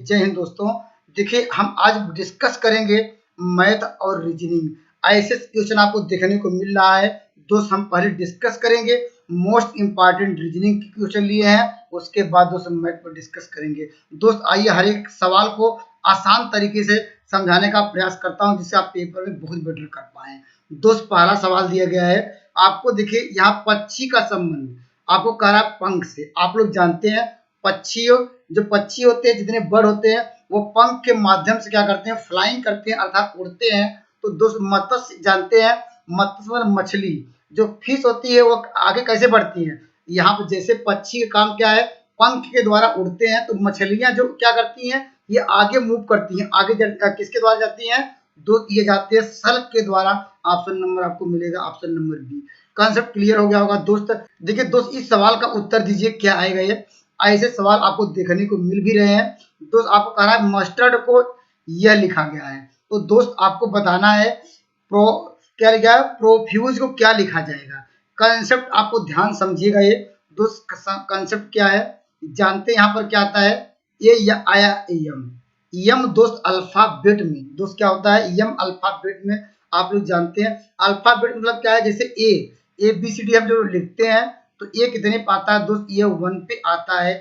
जय हिंद दोस्तों। देखिए हम आज डिस्कस करेंगे मैथ और रीजनिंग। ऐसे क्वेश्चन आपको देखने को मिल रहा है दोस्त। हम पहले डिस्कस करेंगे मोस्ट इंपॉर्टेंट रीजनिंग के क्वेश्चन लिए हैं, उसके बाद दोस्त हम मैथ पर डिस्कस करेंगे। दोस्त आइए हर एक सवाल को आसान तरीके से समझाने का प्रयास करता हूं जिससे आप पेपर में बहुत बेटर कर पाए। दोस्त पहला सवाल दिया गया है आपको। देखिए यहाँ पक्षी का संबंध आपको कह रहा है पंख से। आप लोग जानते हैं जो पक्षी होते हैं, जितने बर्ड होते हैं, वो पंख के माध्यम से क्या करते हैं, फ्लाइंग करते हैं अर्थात उड़ते हैं। तो दोस्त मत्स्य जानते हैं, मत्स्य मतलब मछली, जो फिश होती है वो आगे कैसे बढ़ती है। यहाँ पर जैसे पक्षी का काम क्या है, पंख के द्वारा उड़ते हैं, तो मछलियां जो क्या करती हैं, ये आगे मूव करती हैं। आगे किसके द्वारा जाती हैं दोस्त, ये जाते हैं सल्क के द्वारा। ऑप्शन नंबर आपको मिलेगा option number B. Concept clear हो गया होगा दोस्त। देखिए दोस्त इस सवाल का उत्तर दीजिए क्या आएगा। ये ऐसे सवाल आपको देखने को मिल भी रहे हैं दोस्त। आपको कह रहा है मस्टर्ड को यह लिखा गया है, तो दोस्त आपको बताना है क्या लिखा है, प्रोफ्यूज को क्या लिखा जाएगा। कंसेप्ट आपको ध्यान समझिएगा। ये दोस्त कंसेप्ट क्या है जानते हैं। यहाँ पर क्या आता है, ये या आया यम। यम दोस्त अल्फाबेट में दोस्त क्या होता है, यम अल्फाबेट में आप लोग जानते हैं। अल्फाबेट मतलब क्या है, जैसे ए बी सी डी हम जो लिखते हैं, तो ए कितने पे आता है दोस्त, ये 1 पे आता है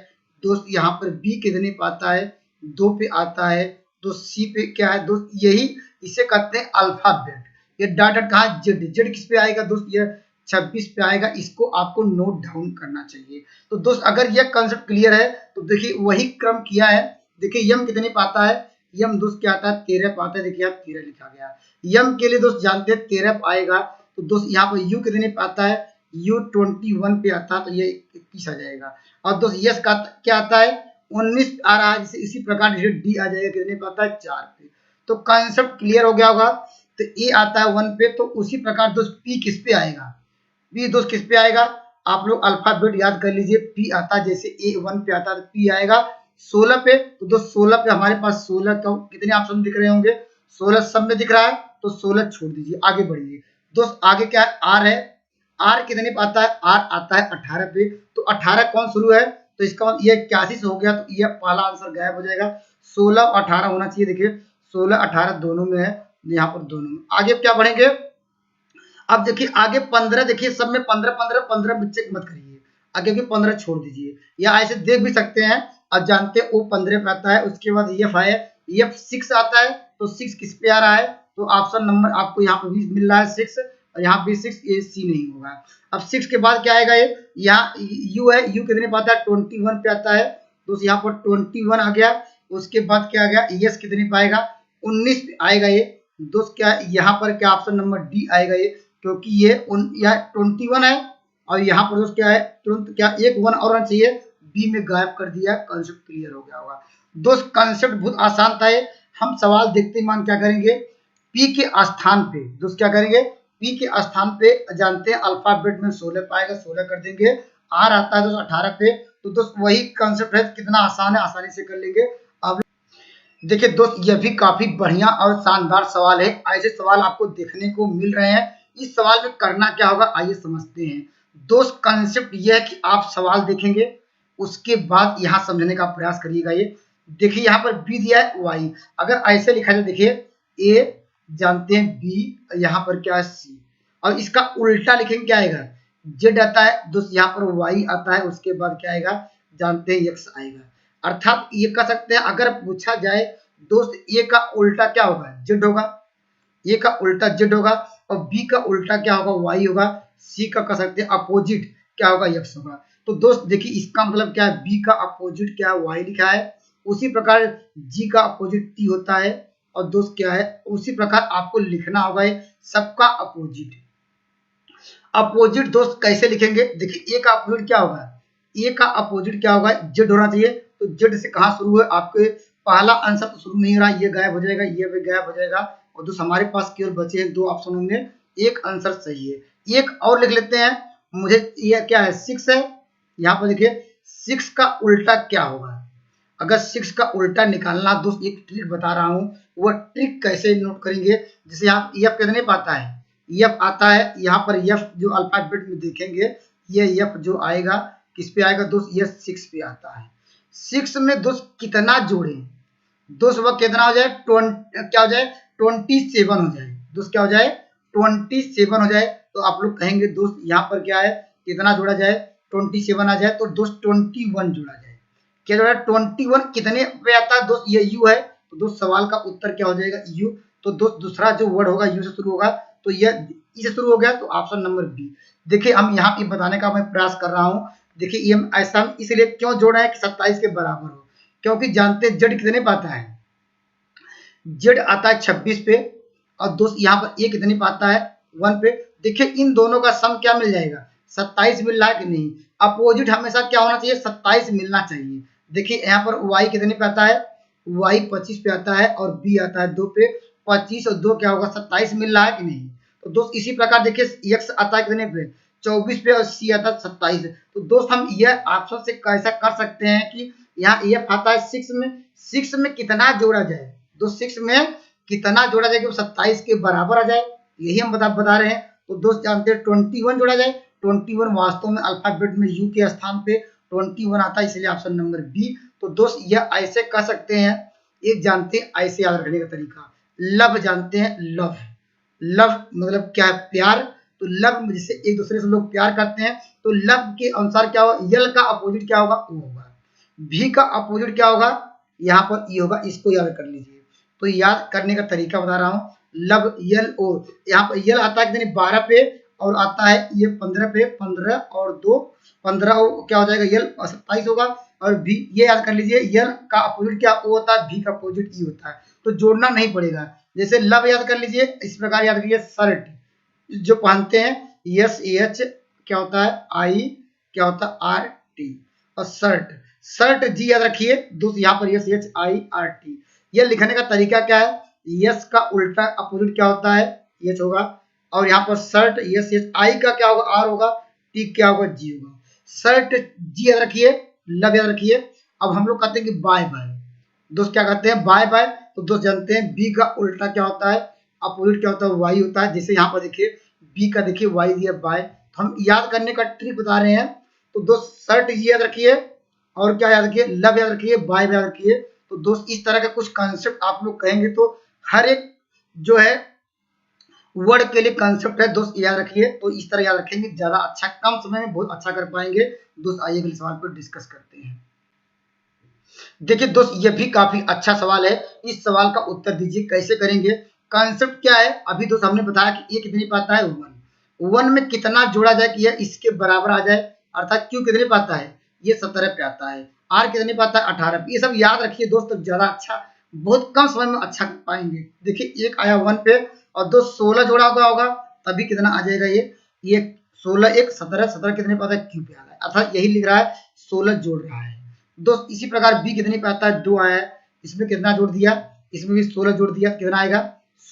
दोस्त। यहाँ पर बी कितने पे आता है, 2 पे आता है दोस्त। सी पे क्या है दोस्त, यही इसे कहते हैं अल्फाबेट। ये डॉट कहाँ, जेड किस पे आएगा दोस्त, ये 26 पे आएगा। इसको आपको नोट डाउन करना चाहिए। तो दोस्त अगर यह कंसेप्ट क्लियर है तो देखिए वही क्रम किया है। देखिए यम कितने पे आता है, यम दोस्त क्या आता है 13 पे आता है। देखिए यहाँ 13 लिखा गया। यम के लिए दोस्त जानते हैं 13 पे आएगा। तो दोस्त यहाँ पर यू कितने पे आता है, यू 21 पे आता है, तो ये 21 आ जाएगा। और दोस्त यस का क्या आता है, 19 आ रहा है। जैसे इसी प्रकार जैसे डी आ जाएगा कितने पे आता है, 4 पे। तो कॉन्सेप्ट क्लियर हो गया होगा। तो ए आता है 1 पे, तो उसी प्रकार दोस्त पी किस पे आएगा, पी दोस्त किस पे आएगा, आप लोग अल्फाबेट याद कर लीजिए। पी आता है जैसे ए 1 पे आता है, तो पी आएगा 16 पे। तो दोस्त 16 पे हमारे पास 16 तो कितने ऑप्शन दिख रहे होंगे, 16 सब में दिख रहा है, तो 16 छोड़ दीजिए, आगे बढ़िए दोस्त। आगे क्या है, आर है। आर कितने पे आता है, आर आता है 18 पे। तो 18 कौन शुरू है, तो इसका मतलब ये 81 से हो गया, तो ये पहला आंसर गायब हो जाएगा। 16 और 18 होना चाहिए। देखिए 16 18 दोनों में है, यहाँ पर दोनों में। आगे क्या बढ़ेंगे, अब देखिए आगे 15। देखिए सब में 15 15 15 बच्चे मत करिए, आगे भी 15 छोड़ दीजिए, या ऐसे देख भी सकते हैं। अब जानते हैं वो 15 पे आता है। उसके बाद एफ है, एफ 6 आता है। तो 6 किस पे आ रहा है, तो ऑप्शन नंबर आपको यहाँ पर भी मिल रहा है 6, और यहाँ भी 6, ये सी नहीं होगा। अब 6 के बाद क्या आएगा, ये यहाँ यू है। यू कितने पे आता है, 21 पे आता है। तो यहाँ पर 21 आ गया। उसके बाद क्या आ गया, यस कितने पे आएगा, 19 पे आएगा। ये दोस्त क्या यहाँ पर क्या ऑप्शन नंबर डी आएगा ये, क्योंकि ये 21 है। और यहाँ पर दोस्त क्या है, तुरंत क्या एक 1 और आना चाहिए, बी में गायब कर दिया। कॉन्सेप्ट क्लियर हो गया होगा दोस्त। कॉन्सेप्ट बहुत आसान था ये। हम सवाल देखते मान क्या करेंगे, पी के स्थान पे दोस्त क्या करेंगे, पी के स्थान पे जानते हैं अल्फाबेट में 16 पाएगा, 16 कर देंगे। आर आता है दोस्त 18 पे। तो दोस्त वही कॉन्सेप्ट है, कितना आसान है, आसानी से कर लेंगे। अब देखिए दोस्त यह भी काफी बढ़िया और शानदार सवाल है। ऐसे सवाल आपको देखने को मिल रहे हैं। इस सवाल में करना क्या होगा आइए समझते हैं दोस्त। कंसेप्ट यह है कि आप सवाल देखेंगे, उसके बाद यहाँ समझने का प्रयास करिएगा। ये देखिए यहाँ पर बी दिया है वाई, अगर ऐसे लिखा जाए, देखिए ए जानते हैं बी, यहाँ पर क्या है सी, और इसका उल्टा लिखेंगे क्या आएगा, जेड आता है दोस्त। यहाँ पर वाई आता है, उसके बाद क्या आएगा जानते हैं एक्स आएगा। अर्थात ये कह सकते हैं अगर पूछा जाए दोस्त ए का उल्टा क्या होगा, जेड होगा। ए का उल्टा जेड होगा, और बी का उल्टा क्या होगा, वाई होगा। सी का कह सकते हैं अपोजिट क्या होगा, एक्स होगा। तो दोस्त देखिए इसका मतलब क्या है, बी का अपोजिट क्या है, वाई लिखा है। उसी प्रकार जी का अपोजिट टी होता है। और दोस्त क्या है, उसी प्रकार आपको लिखना होगा सबका अपोजिट। अपोजिट दोस्त कैसे लिखेंगे, देखिए ए का अपोजिट क्या होगा, ए का अपोजिट क्या होगा, जेड होना चाहिए। तो जेड से कहाँ शुरू है, आपके पहला आंसर तो शुरू नहीं हो रहा, ये गायब हो जाएगा, ये भी गायब हो जाएगा। और दोस्त हमारे पास केवल बचे हैं 2 ऑप्शन होंगे, एक आंसर सही है। एक और लिख लेते हैं, मुझे ये क्या है 6 है। यहाँ पर देखिए 6 का उल्टा क्या होगा, अगर 6 का उल्टा निकालना दोस्त एक ट्रिक बता रहा हूँ, वह ट्रिक कैसे नोट करेंगे। जैसे यहाँ एफ कितने पे आता है, एफ आता है। यहाँ पर एफ जो अल्फाबेट में देखेंगे, ये एफ जो आएगा किस पे आएगा दोस्त, ये 6 पे आता है। 6 में दोस्त कितना जोड़े, दोस्त वह कितना हो जाए, क्या हो जाए, 27 हो जाए। दोस्त क्या हो जाए, 27 हो जाए। तो आप लोग कहेंगे दोस्त यहाँ पर क्या है, कितना जोड़ा जाए, 27 आ जाए। तो दोस्त 21 जोड़ा जाए। क्या जोड़ा, 21 कितने पे आता है दोस्त, ये यू है। तो दोस्त सवाल का उत्तर क्या हो जाएगा, यू। तो दोस्त दूसरा जो वर्ड होगा यू से शुरू होगा, तो यह ई से शुरू हो गया, तो ऑप्शन नंबर बी। देखिए हम यहाँ पे बताने का मैं प्रयास कर रहा हूँ। देखिए ये ऐसा हम इसलिए क्यों जोड़ा है कि 27 के बराबर हो, क्योंकि जानते हैं जेड कितने पे आता है, जेड आता है 26 पे, और दोस्त यहाँ पर ए कितने पे आता है, 1 पे। देखिए इन दोनों का सम क्या मिल जाएगा, 27 मिल रहा है कि नहीं। अपोजिट हमेशा क्या होना चाहिए, 27 मिलना चाहिए। देखिए यहाँ पर y कितने पे आता है, y 25 पे आता है, और b आता है 2 पे। 25 और 2 क्या होगा, 27 मिल रहा है कि नहीं। तो दोस्त इसी प्रकार देखिए x आता है कितने पे, 24 पे, और c आता है 27। तो दोस्त हम यह ऑप्शन से कैसा कर सकते हैं कि यहाँ f आता है 6 में, 6 में कितना जोड़ा जाए, दोस्त 6 में कितना जोड़ा जाए कि वो 27 के बराबर आ जाए, यही हम बता रहे हैं। तो दोस्त जानते हैं 21 जोड़ा जाए। 21 वास्तव में अल्फाबेट में यू के स्थान पे 21 आता है, इसलिए ऑप्शन नंबर बी। तो दोस्त यह ऐसे कर सकते हैं। एक जानते हैं ऐसे याद रखने का तरीका, लव जानते हैं, लव, लव मतलब क्या है, प्यार। तो लव जिससे एक दूसरे से लोग प्यार करते हैं, तो लव के अनुसार क्या होगा, यल का अपोजिट क्या होगा, ओ होगा। भी का अपोजिट क्या होगा, यहाँ पर ई होगा, इसको याद कर लीजिए। तो याद करने का तरीका बता रहा हूँ, लव यल ओ, यहाँ पर यल आता है कितने, 12 पे, और आता है ये 15 पे, 15 और 2 15, क्या हो जाएगा, यल 27 होगा। और भी ये याद कर लीजिए, यल का अपोजिट क्या ओ होता है, भी का अपोजिट ई होता है। तो जोड़ना नहीं पड़ेगा। जैसे लव याद कर लीजिए, इस प्रकार याद करिए, शर्ट जो पहनते हैं, यस एच क्या होता है, आई क्या होता है, आर टी। और शर्ट, शर्ट जी याद रखिए दोस्त, यहाँ पर yes H I R T. यह लिखने का तरीका क्या है, यस का उल्टा अपोजिट क्या होता है, एच होगा। और यहाँ पर शर्ट यस एच, आई का क्या होगा, आर होगा, टी क्या होगा, जी होगा। शर्ट जी याद रखिए, लव याद रखिए। अब हम लोग कहते हैं कि बाय बाय, दोस्त क्या कहते हैं, बाय बाय। तो दोस्त जानते हैं बी का उल्टा क्या होता है, अपोजिट क्या होता है, वाई होता है। जैसे यहाँ पर देखिए बी का देखिए वाई दिया बाय, तो हम याद करने का ट्रिक बता रहे हैं। तो दोस्त शर्ट जी याद रखिए, और क्या याद रखिए, लव याद रखिए, बाय याद रखिए। तो दोस्त इस तरह का कुछ कंसेप्ट आप लोग कहेंगे तो हर एक जो है वर्ड के लिए कंसेप्ट है दोस्त, याद रखिए। तो इस तरह याद रखेंगे, ज्यादा अच्छा, कम समय में बहुत अच्छा कर पाएंगे। दोस्त आइए अगले सवाल पर डिस्कस करते हैं। देखिए दोस्त ये भी काफी अच्छा सवाल है, इस सवाल का उत्तर दीजिए कैसे करेंगे। कॉन्सेप्ट क्या है, अभी दोस्त हमने बताया कि ये कितनी पाता है, 1। 1 में कितना जोड़ा जाए कि यह इसके बराबर आ जाए, अर्थात क्यू कितने पाता है, ये 17 पे आता है। आर कितने पाता है, 18 पे। ये सब याद रखिए दोस्त, ज्यादा अच्छा, बहुत कम समय में अच्छा कर पाएंगे। देखिए एक आया 1 पे, और दो 16 जोड़ा हुआ होगा, तभी कितना आ जाएगा, ये 16 एक 17, 17 कितने पाता है, क्यू पे आ रहा है, अर्थात यही लिख रहा है 16 जोड़ रहा है। दोस्त इसी प्रकार बी कितने पे आता है, 2 आया है, इसमें कितना जोड़ दिया, इसमें भी 16 जोड़ दिया, कितना आएगा,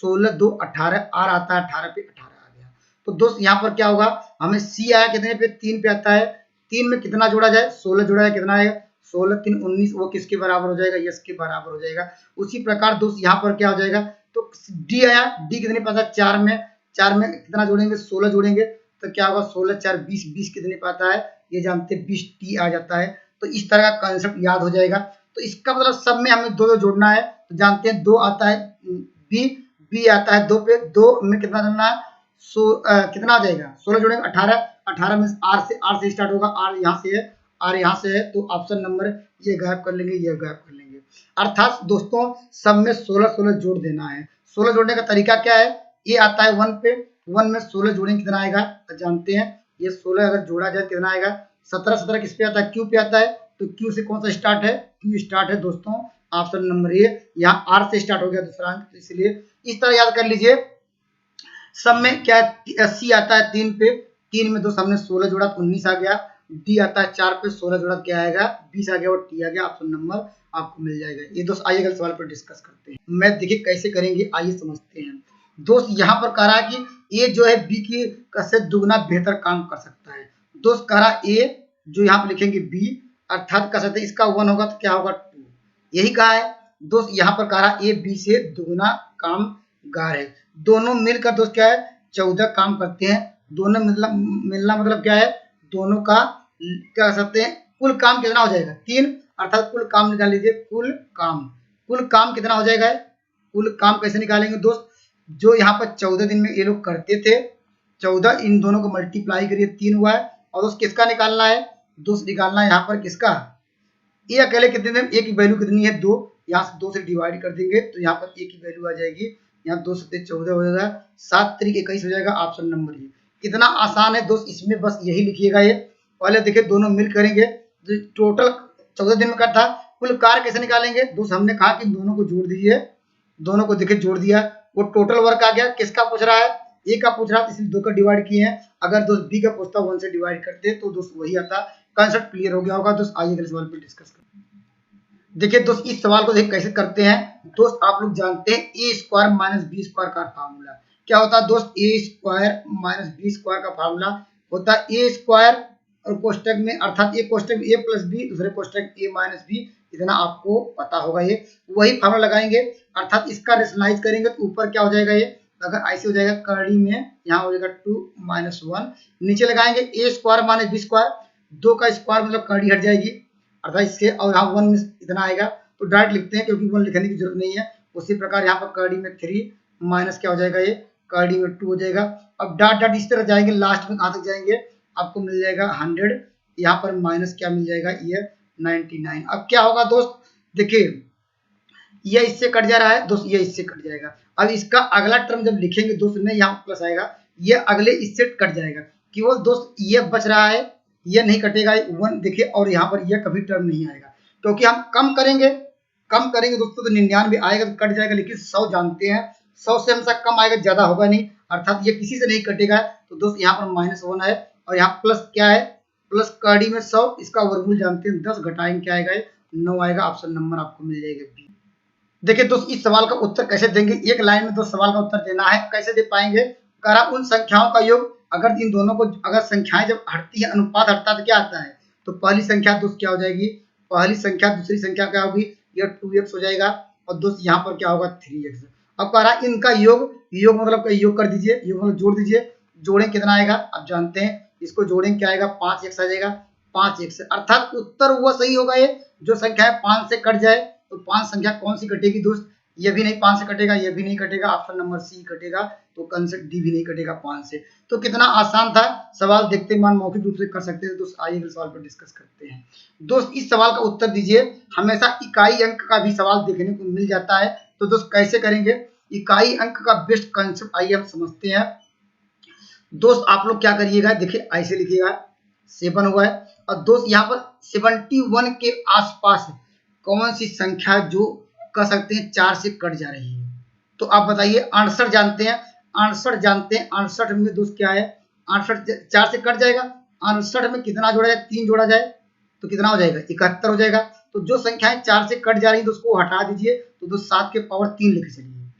16 2 18, आर आता है 18 पे, 18 आ गया। तो दोस्त यहाँ पर क्या होगा, हमें सी आया कितने पे, 3 पे आता है। 3 में कितना जोड़ा जाए, 16 जोड़ा है, कितना आएगा, 16 3 19, वो किसके बराबर हो जाएगा, यस के बराबर हो जाएगा। उसी प्रकार दोस्त यहाँ पर क्या हो जाएगा, तो डी आया, डी कितने पे आता है, 4 में, 4 में कितना जोड़ेंगे, 16 जोड़ेंगे, तो क्या होगा, 16 4 20, 20 कितने पे आता है, ये जानते हैं 20 टी आ जाता है। तो इस तरह का कंसेप्ट याद हो जाएगा। तो इसका मतलब सब में हमें दो दो जोड़ना है। तो जानते हैं 2 आता है, बी बी आता है 2 पे, 2 में कितना जोड़ना है, कितना आ जाएगा, 16 जोड़ेंगे 18, 18 में आर से स्टार्ट होगा, आर यहाँ से है, आर यहाँ से है। तो ऑप्शन नंबर ये गायब कर लेंगे, ये गायब कर लेंगे। अर्थात दोस्तों सब में 16 16 जोड़ देना है। 16 जोड़ने का तरीका क्या है, ये आता है 1 पे, 1 में 16 जोड़ेंगे कितना आएगा, तो जानते हैं ये 16 अगर जोड़ा जाए कितना आएगा, 17 17 किस पे आता है, क्यू पे आता है। तो क्यू से कौन सा स्टार्ट है, क्यू स्टार्ट है दोस्तों, ऑप्शन नंबर ए। यहाँ आर से स्टार्ट हो गया दूसरा अंक, तो इसलिए इस तरह याद कर लीजिए। सब में क्या है, सी आता है 3 पे, 3 में दोस्त हमने 16 जोड़ा, 19 आ गया। डी आता है 4 पे, 16 जोड़ा क्या आएगा, 20 आ गया, और टी आ गया। ऑप्शन नंबर आपको मिल जाएगा। ये दोस्त आइए अगले सवाल पर डिस्कस करते हैं। मैं देखिए कैसे करेंगे, आइए समझते हैं। दोस्त यहाँ पर कह रहा है कि ए जो है बी की से दुगना बेहतर काम कर सकता है। दोस्त कह रहा ए जो यहाँ पर लिखेंगे बी, अर्थात कह सकते हैं इसका 1 होगा तो क्या होगा 2, यही कहा है। दोस्त यहाँ पर कह रहा ए बी से दुगना कामगार है। दोनों मिलकर दोस्त क्या है, 14 काम करते हैं। दोनों मिलना मतलब क्या है, दोनों का क्या कर सकते हैं, कुल काम कितना हो जाएगा, 3, अर्थात कुल काम निकाल लीजिए, कुल काम कुल काम कितना हो जाएगा, कुल काम कैसे निकालेंगे दोस्त, जो यहाँ पर 14 दिन में ये लोग करते थे, 14 इन दोनों को मल्टीप्लाई करिए 3 हुआ है, और दोस्त किसका निकालना है, दोस्त निकालना है यहाँ पर किसका, ये अकेले कितने दिन, ए की वैल्यू कितनी है 2, यहाँ से 2 से डिवाइड कर देंगे तो यहाँ पर ए की वैल्यू आ जाएगी, यहाँ 2 से 14 हो जाएगा, 7 3 21 हो जाएगा, ऑप्शन नंबर ये। कितना आसान है दोस्त, इसमें बस यही लिखिएगा, ये पहले देखिए दोनों मिल करेंगे तो टोटल 14 दिन में कट था, कुल कार्य कैसे निकालेंगे दोस्त, हमने कहा कि दोनों को जोड़ दीजिए, दोनों को देखिए जोड़ दिया, वो टोटल वर्क आ गया, किसका पूछ रहा है, ए का पूछ रहा है इसलिए 2 का डिवाइड किए हैं, अगर दोस्त बी का पूछता 1 से डिवाइड करते तो दोस्त वही आता। कंसेप्ट क्लियर हो गया होगा दोस्त, आइए अगले सवाल पर डिस्कस करते हैं। देखिए दोस्त इस सवाल को देख कैसे करते हैं दोस्त, आप लोग जानते हैं ए स्क्वायर माइनस बी स्क्वायर का फार्मूला क्या होता है दोस्त, ए स्क्वायर माइनस बी स्क्वायर का फार्मूला होता है ए स्क्वायर और कोष्टक में, अर्थात एक कोष्टक में ए प्लस बी, दूसरे कोष्टक ए माइनस बी, इतना आपको पता होगा, ये वही फार्मूला लगाएंगे, अर्थात इसका रेशनलाइज करेंगे तो ऊपर क्या हो जाएगा, ये अगर ऐसे हो जाएगा कर्ली में यहाँ हो जाएगा 2 माइनस 1, नीचे लगाएंगे ए स्क्वायर माइनस बी स्क्वायर, 2 का स्क्वायर मतलब कर्ली हट जाएगी, अर्थात इससे, और यहाँ 1 में इतना आएगा तो डायरेक्ट लिखते हैं क्योंकि 1 लिखने की जरूरत नहीं है। उसी प्रकार यहाँ पर कर्ली में 3 माइनस क्या हो जाएगा, ये कर्ली में 2 हो जाएगा। अब डॉट डॉट इस तरह जाएंगे, लास्ट में कहाँ तक जाएंगे, आपको मिल जाएगा 100, यहाँ पर माइनस क्या मिल जाएगा, ये 99। अब क्या होगा दोस्त, देखिए ये इससे कट जा रहा है दोस्त, ये इससे कट जाएगा, अब इसका अगला टर्म जब लिखेंगे दोस्त में यहाँ प्लस आएगा, ये अगले इससे कट जाएगा, केवल दोस्त ये बच रहा है, ये नहीं कटेगा 1 देखिए, और यहाँ पर ये कभी टर्म नहीं आएगा क्योंकि हम कम करेंगे दोस्तों तो 99 आएगा तो कट जाएगा, लेकिन 100 जानते हैं 100 से हमेशा कम आएगा, ज्यादा होगा नहीं, अर्थात ये किसी से नहीं कटेगा, तो दोस्त यहाँ पर -1 है और यहाँ प्लस क्या है, प्लस कर्ली में 100, इसका वर्गमूल जानते हैं 10 घटाएंगे क्या आएगा, 9 आएगा, ऑप्शन नंबर आपको मिल जाएगा बी। देखिए दोस्त इस सवाल का उत्तर कैसे देंगे, एक लाइन में दोस्त सवाल का उत्तर देना है, कैसे दे पाएंगे, करा उन संख्याओं का योग, अगर इन दोनों को, अगर संख्याएं जब हटती है अनुपात हटता है तो क्या आता है, तो पहली संख्या दोस्त क्या हो जाएगी, पहली संख्या दूसरी संख्या क्या होगी, यह 2x हो जाएगा, और दोस्त यहाँ पर क्या होगा 3x। अब कह रहा इनका योग, योग मतलब योग कर दीजिए, योग मतलब जोड़ दीजिए, जोड़ें कितना आएगा, आप जानते हैं इसको जोड़ें क्या आएगा, 5x आ जाएगा, 5x, अर्थात उत्तर वो सही होगा, ये जो संख्या है 5 से कट जाए तो 5 संख्या कौन सी कटेगी दोस्त, ये भी नहीं 5 से कटेगा, ये भी नहीं कटेगा, ऑप्शन नंबर सी कटेगा, तो कंसेप्ट डी भी नहीं कटेगा 5 से। तो कितना आसान था सवाल, देखते मान मौखिक रूप से कर सकते हैं दोस्त, आइए सवाल पर डिस्कस करते हैं। दोस्त इस सवाल का उत्तर दीजिए, हमेशा इकाई अंक का भी सवाल देखने को मिल जाता है, तो दोस्त कैसे करेंगे, इकाई अंक का बेस्ट कंसेप्ट आइए हम समझते हैं। दोस्त आप लोग क्या करिएगा, देखिए ऐसे लिखिएगा 7 हुआ है, और दोस्त यहाँ पर 71 के आसपास कौन सी संख्या जो कह सकते हैं 4 से कट जा रही है, तो आप बताइए, 68 जानते हैं, 68 जानते हैं, 68 में दोस्त क्या है, 68 4 से कट जाएगा, 68 में कितना जोड़ा जाए, 3 जोड़ा जाए तो कितना हो जाएगा, 71 हो जाएगा। तो जो संख्याएं 4 से कट जा रही है तो उसको हटा दीजिए, तो दोस्त 7 के पावर 3 लेके चलिए,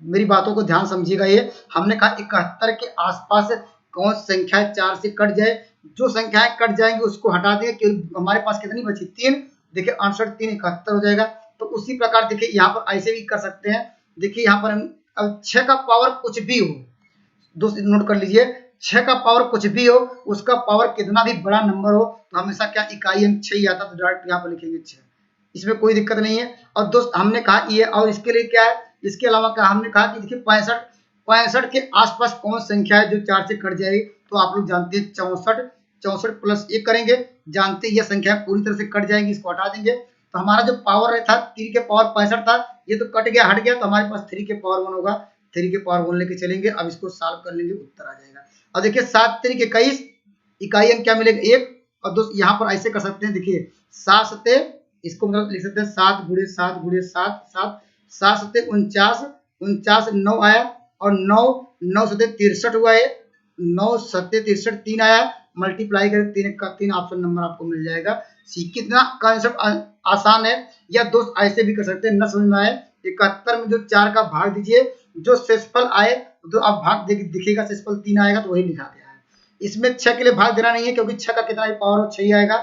मेरी बातों को ध्यान समझिएगा, ये हमने कहा 71 के आसपास कौन सी संख्या 4 से कट जाए, जो संख्याएं कट जाएंगी उसको हटा देंगे, क्योंकि हमारे पास कितनी बची 3, देखिए 68 3 71 हो जाएगा। तो उसी प्रकार देखिए यहाँ पर ऐसे भी कर सकते हैं, देखिए यहाँ पर अब 6 का पावर कुछ भी हो, दोस्त नोट कर लीजिए, 6 का पावर कुछ भी हो, उसका पावर कितना भी बड़ा नंबर हो तो हमेशा क्या इकाई अंक 6 ही आता, तो डायरेक्ट यहाँ पर लिखेंगे 6, इसमें कोई दिक्कत नहीं है। और दोस्त हमने कहा ये, और इसके लिए क्या है, इसके अलावा क्या हमने कहा कि देखिए 65 के आसपास कौन संख्या है जो 4 से कट जाएगी, तो आप लोग जानते हैं 64 प्लस 1 करेंगे, जानते हैं यह संख्या पूरी तरह से कट जाएगी, इसको हटा देंगे, तो हमारा जो पावर था 3 के पावर 65 था, ये तो कट गया हट गया, तो हमारे पास 3 के पावर 1 होगा, 3 के पावर 1 लेके चलेंगे, अब इसको सॉल्व कर लेंगे, उत्तर आ जाएगा। अब देखिए 7 3 21, इकाई अंक क्या मिलेगा 1, और दोस्त यहाँ पर ऐसे कर सकते हैं, देखिए 7 सते, इसको मतलब लिख सकते हैं 7 गुणे 7 गुणे 7 7 7 सते 49, 49 9 आया, और 9 सते 63 हुआ है, 9 सते 63 3 आया, मल्टीप्लाई करें 3 का 3, ऑप्शन नंबर आपको मिल जाएगा सी। कितना कंसेप्ट आसान है, या दोस्त ऐसे भी कर सकते हैं, न समझ में आए 71 में जो 4 का भाग दीजिए, जो शेषफल आए तो आप भाग दिखेगा, शेषफल 3 आएगा तो वही लिखा गया है, इसमें 6 के लिए भाग देना नहीं है क्योंकि 6 का कितना भी पावर हो 6 ही आएगा,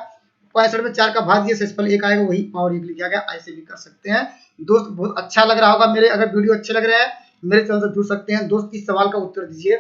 65 में 4 का भाग दिए शेषफल 1 आएगा, वही पावर 1 लिखा गया, ऐसे भी कर सकते हैं दोस्त। बहुत अच्छा लग रहा होगा मेरे, अगर वीडियो अच्छे लग रहे हैं मेरे चैनल से जुड़ सकते हैं दोस्त। इस सवाल का उत्तर दीजिए,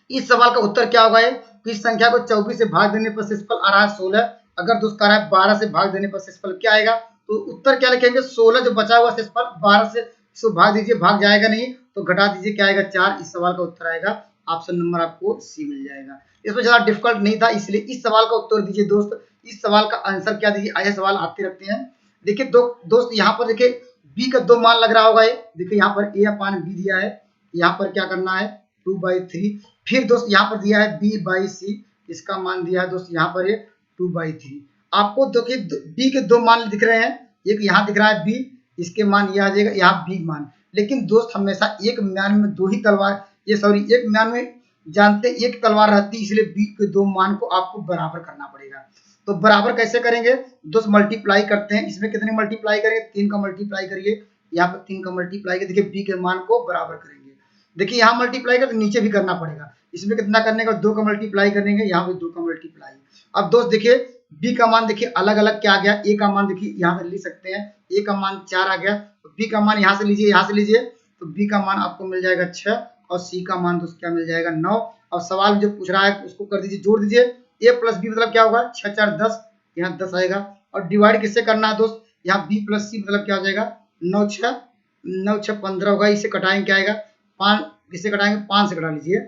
इस सवाल का उत्तर क्या होगा, इस संख्या को 24 से भाग देने पर शेषफल आ रहा है 16, अगर दोस्त कह रहा है 12 से भाग देने पर शेषफल क्या आएगा, तो उत्तर क्या लिखेंगे 16 जो बचा हुआ शेषफल 12 से इसको भाग दीजिए, भाग जाएगा नहीं तो घटा दीजिए, क्या आएगा 4। इस सवाल का उत्तर आएगा ऑप्शन नंबर आपको सी मिल जाएगा। इसमें ज्यादा डिफिकल्ट नहीं था इसलिए इस सवाल का उत्तर दीजिए दोस्त। इस सवाल का आंसर क्या दीजिए, ऐसे सवाल आते रहते हैं। देखिए दोस्त यहाँ पर देखिए बी का 2 मान लग रहा होगा, ये देखिए यहाँ पर ए अपान बी दिया है, यहाँ पर क्या करना है 2/3। फिर दोस्त यहाँ पर दिया है b/c, इसका मान दिया है दोस्त यहाँ पर ये 2/3। आपको देखिए बी के 2 मान दिख रहे हैं, एक यहाँ दिख रहा है बी, इसके मान ये आ जाएगा यहाँ बी मान। लेकिन दोस्त हमेशा एक म्यान में 2 ही तलवार, ये सॉरी एक म्यान में जानते एक तलवार रहती है, इसलिए बी के 2 मान को आपको बराबर करना पड़ेगा। तो बराबर कैसे करेंगे दोस्त, मल्टीप्लाई करते हैं। इसमें कितने मल्टीप्लाई करेंगे 3 का मल्टीप्लाई करिए, यहाँ पर 3 का मल्टीप्लाई करिए, देखिए बी के मान को बराबर करेंगे। देखिए यहाँ मल्टीप्लाई कर तो नीचे भी करना पड़ेगा, इसमें कितना करने का 2 का मल्टीप्लाई करेंगे, यहाँ पे 2 का मल्टीप्लाई। अब दोस्त देखिए बी का मान देखिए अलग अलग क्या आ गया, ए का मान देखिए यहाँ से ले सकते हैं, ए का मान 4 आ गया, तो बी का मान यहाँ से लीजिए, यहाँ से लीजिए, तो बी का मान आपको मिल जाएगा 6 और सी का मान दोस्त क्या मिल जाएगा 9। अब सवाल जो पूछ रहा है उसको कर दीजिए, जोड़ दीजिए, ए प्लस बी मतलब क्या होगा 6 4 10, यहाँ 10 आएगा। और डिवाइड किससे करना है दोस्त, यहाँ बी प्लस सी मतलब क्या हो जाएगा 9 6 15 होगा, इसे कटाएंगे क्या आएगा 5, किससे कटाएंगे 5 से कटा लीजिए,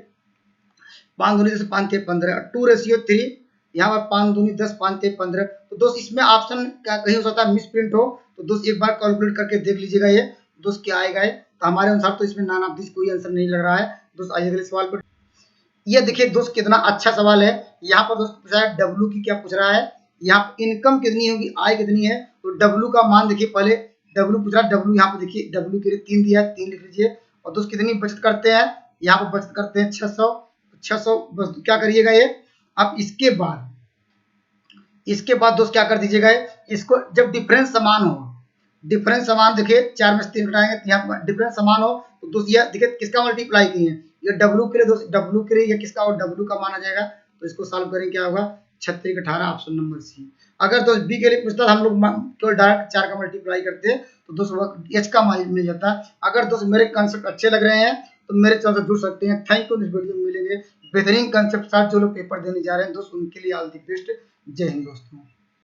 5 दूनी 10 5 3 15, 2:3, यहाँ पर 5 दूनी 10 5 3 15। तो दोस्त इसमें ऑप्शन क्या कहीं हो सकता है मिस प्रिंट हो, तो दोस्त एक बार कैलकुलेट करके देख लीजिएगा ये दोस्त क्या आएगा है। तो हमारे अनुसार तो इसमें नॉन ऑफ दिस कोई आंसर नहीं लग रहा है दोस्त। आइए अगले सवाल पर। ये देखिए दोस्त कितना अच्छा सवाल है, यहाँ पर दोस्त पूछा है डब्ल्यू की, क्या पूछ रहा है यहाँ इनकम कितनी होगी, आय कितनी है। तो डब्ल्यू का मान देखिए, पहले डब्ल्यू पूछ रहा है, डब्ल्यू यहाँ पर देखिए डब्ल्यू के लिए 3 दिया है, 3 लिख लीजिए। और दोस्त कितनी बचत करते हैं, यहाँ पर बचत करते हैं 600 बस क्या करिएगा ये। अब इसके बाद दोस्त क्या कर दीजिएगा, इसको जब डिफरेंस समान हो, डिफरेंस समान देखिए 4 में से 3 घटाएंगे, यहाँ डिफरेंस समान हो तो दोस्त ये देखिए किसका मल्टीप्लाई किए हैं, ये डब्ल्यू के लिए दोस्त, डब्ल्यू के लिए ये किसका और डब्ल्यू का मान आ जाएगा। तो इसको सॉल्व करेंगे क्या होगा 36 18, ऑप्शन नंबर सी। अगर दोस्त बी के लिए पूछता हम लोग केवल डायरेक्ट 4 का मल्टीप्लाई करते हैं तो दोस्त एच का मान मिल जाता है। अगर दोस्त मेरे कंसेप्ट अच्छे लग रहे हैं तो मेरे चैनल से जुड़ सकते हैं। थैंक यू, इस वीडियो में मिलेंगे बेहतरीन कंसेप्ट साथ जो लोग पेपर देने जा रहे हैं दोस्त, उनके लिए ऑल द बेस्ट। जय हिंद दोस्तों।